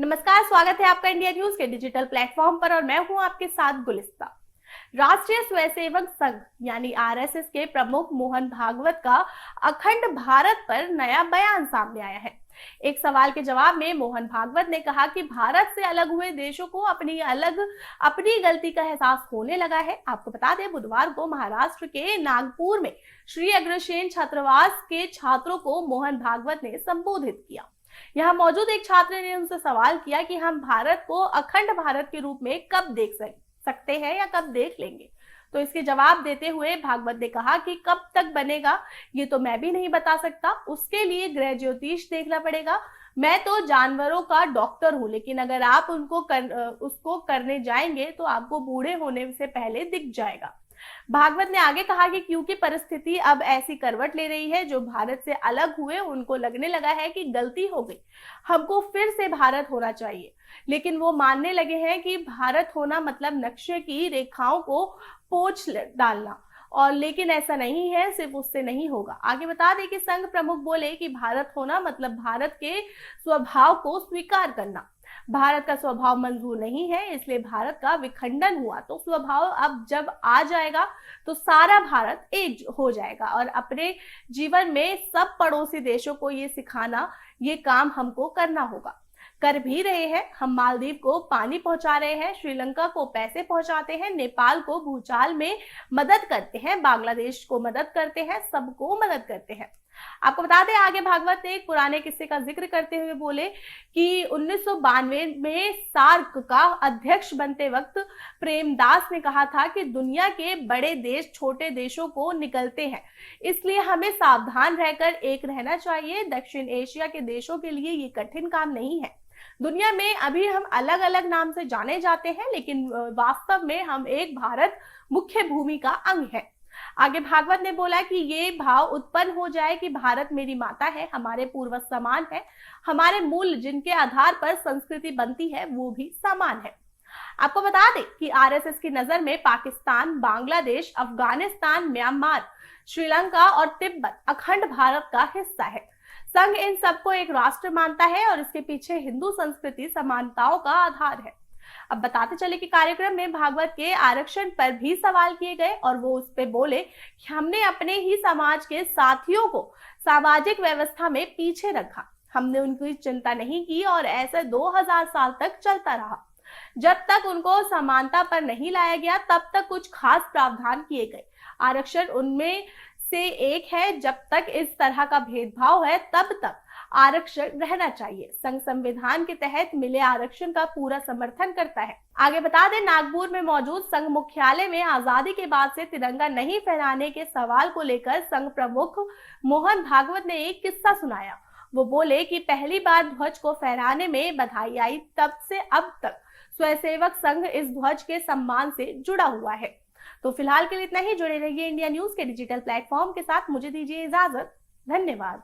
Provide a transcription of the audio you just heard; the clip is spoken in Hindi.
नमस्कार, स्वागत है आपका इंडिया न्यूज के डिजिटल प्लेटफॉर्म पर और मैं हूं आपके साथ गुलिस्ता। राष्ट्रीय स्वयंसेवक संघ यानी आरएसएस के प्रमुख मोहन भागवत का अखंड भारत पर नया बयान सामने आया है। एक सवाल के जवाब में मोहन भागवत ने कहा कि भारत से अलग हुए देशों को अपनी गलती का एहसास होने लगा है। आपको बता दें, बुधवार को महाराष्ट्र के नागपुर में श्री अग्रसेन छात्रावास के छात्रों को मोहन भागवत ने संबोधित किया। यहाँ मौजूद एक छात्र ने उनसे सवाल किया कि हम भारत को अखंड भारत के रूप में कब देख सकते हैं या कब देख लेंगे। तो इसके जवाब देते हुए भागवत ने कहा कि कब तक बनेगा ये तो मैं भी नहीं बता सकता, उसके लिए ग्रह ज्योतिष देखना पड़ेगा। मैं तो जानवरों का डॉक्टर हूं, लेकिन अगर आप उसको करने जाएंगे तो आपको बूढ़े होने से पहले दिख जाएगा। भागवत ने आगे कहा कि क्योंकि परिस्थिति अब ऐसी करवट ले रही है, जो भारत से अलग हुए उनको लगने लगा है कि गलती हो गई, हमको फिर से भारत होना चाहिए। लेकिन वो मानने लगे हैं कि भारत होना मतलब नक्शे की रेखाओं को पोंछ डालना, और लेकिन ऐसा नहीं है, सिर्फ उससे नहीं होगा। आगे बता दें कि संघ प्रमुख बोले कि भारत होना मतलब भारत के स्वभाव को स्वीकार करना। भारत का स्वभाव मंजूर नहीं है, इसलिए भारत का विखंडन हुआ। तो स्वभाव अब जब आ जाएगा तो सारा भारत एक हो जाएगा, और अपने जीवन में सब पड़ोसी देशों को ये सिखाना, ये काम हमको करना होगा। कर भी रहे हैं। हम मालदीव को पानी पहुंचा रहे हैं, श्रीलंका को पैसे पहुंचाते हैं, नेपाल को भूचाल में मदद करते हैं, बांग्लादेश को मदद करते हैं, सबको मदद करते हैं। आपको बता दें, आगे भागवत ने एक पुराने किस्से का जिक्र करते हुए बोले कि 1992 में सार्क का अध्यक्ष बनते वक्त प्रेमदास ने कहा था कि दुनिया के बड़े देश छोटे देशों को निकलते हैं, इसलिए हमें सावधान रहकर एक रहना चाहिए। दक्षिण एशिया के देशों के लिए ये कठिन काम नहीं है। दुनिया में अभी हम अलग अलग नाम से जाने जाते हैं, लेकिन वास्तव में हम एक भारत मुख्य भूमि का अंग है। आगे भागवत ने बोला कि ये भाव उत्पन्न हो जाए कि भारत मेरी माता है, हमारे पूर्वज समान है, हमारे मूल जिनके आधार पर संस्कृति बनती है वो भी समान है। आपको बता दें कि आरएसएस की नजर में पाकिस्तान, बांग्लादेश, अफगानिस्तान, म्यांमार, श्रीलंका और तिब्बत अखंड भारत का हिस्सा है। संघ इन सबको एक राष्ट्र मानता है और इसके पीछे हिंदू संस्कृति समानताओं का आधार है। अब बताते चले कि कार्यक्रम में भागवत के आरक्षण पर भी सवाल किए गए और वो उस पे बोले कि हमने अपने ही समाज के साथियों को सामाजिक व्यवस्था में पीछे रखा, हमने उनकी चिंता नहीं की और ऐसे 2000 साल तक चलता रहा। जब तक उनको समानता पर नहीं लाया गया तब तक कुछ खास प्रावधान किए गए। आरक्षण उनमें से एक है। जब तक इस तरह का भेदभाव है तब तक आरक्षण रहना चाहिए। संघ संविधान के तहत मिले आरक्षण का पूरा समर्थन करता है। आगे बता दें, नागपुर में मौजूद संघ मुख्यालय में आजादी के बाद से तिरंगा नहीं फहराने के सवाल को लेकर संघ प्रमुख मोहन भागवत ने एक किस्सा सुनाया। वो बोले कि पहली बार ध्वज को फहराने में बधाई आई, तब से अब तक स्वयंसेवक संघ इस ध्वज के सम्मान से जुड़ा हुआ है। तो फिलहाल के लिए इतना ही। जुड़े रहिए इंडिया न्यूज के डिजिटल प्लेटफॉर्म के साथ। मुझे दीजिए इजाजत। धन्यवाद।